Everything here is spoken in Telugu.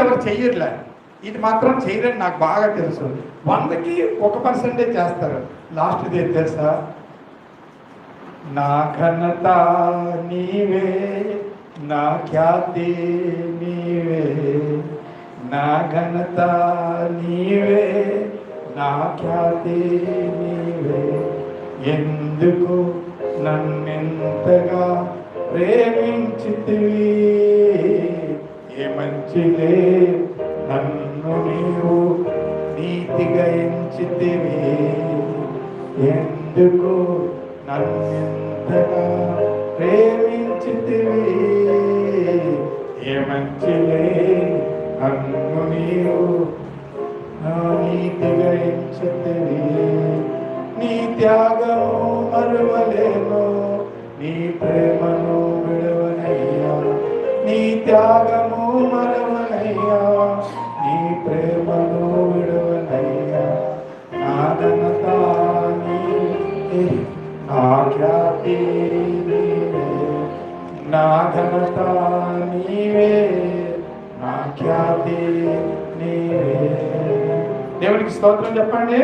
ఎవరు చెయ్యర్లే, ఇది మాత్రం చేయరని నాకు బాగా తెలుసు. 100కి 1% చేస్తారు. లాస్ట్ది ఏం తెలుసా? నా ఘనత నీవే, నా ఖ్యాతి నీవే, నా ఘనత నీవే, నా ఖ్యాతి నీవే. ఎందుకు నన్నెంతగా ప్రేమించితివి, ఏ మంచిదే నన్ను నీవు నీతిగా ఎంచితివి. ఎందుకు నన్నెంతగా ప్రేమించితివి, ఏ మంచిదే నన్ను నీవు నీతిగా ఎంచితివి. నీ త్యాగము మరువలేను, నీ ప్రేమను విడవనయ్యా, నీ త్యాగము మరువనయ్యా, నీ ప్రేమను విడవనయ్యా. నా ఘనత నీవే, నా ఖ్యాతి నీవే, నా ఘనత నీవే, నా ఖ్యాతి నీవే. దేవునికి స్తోత్రం చెప్పండి.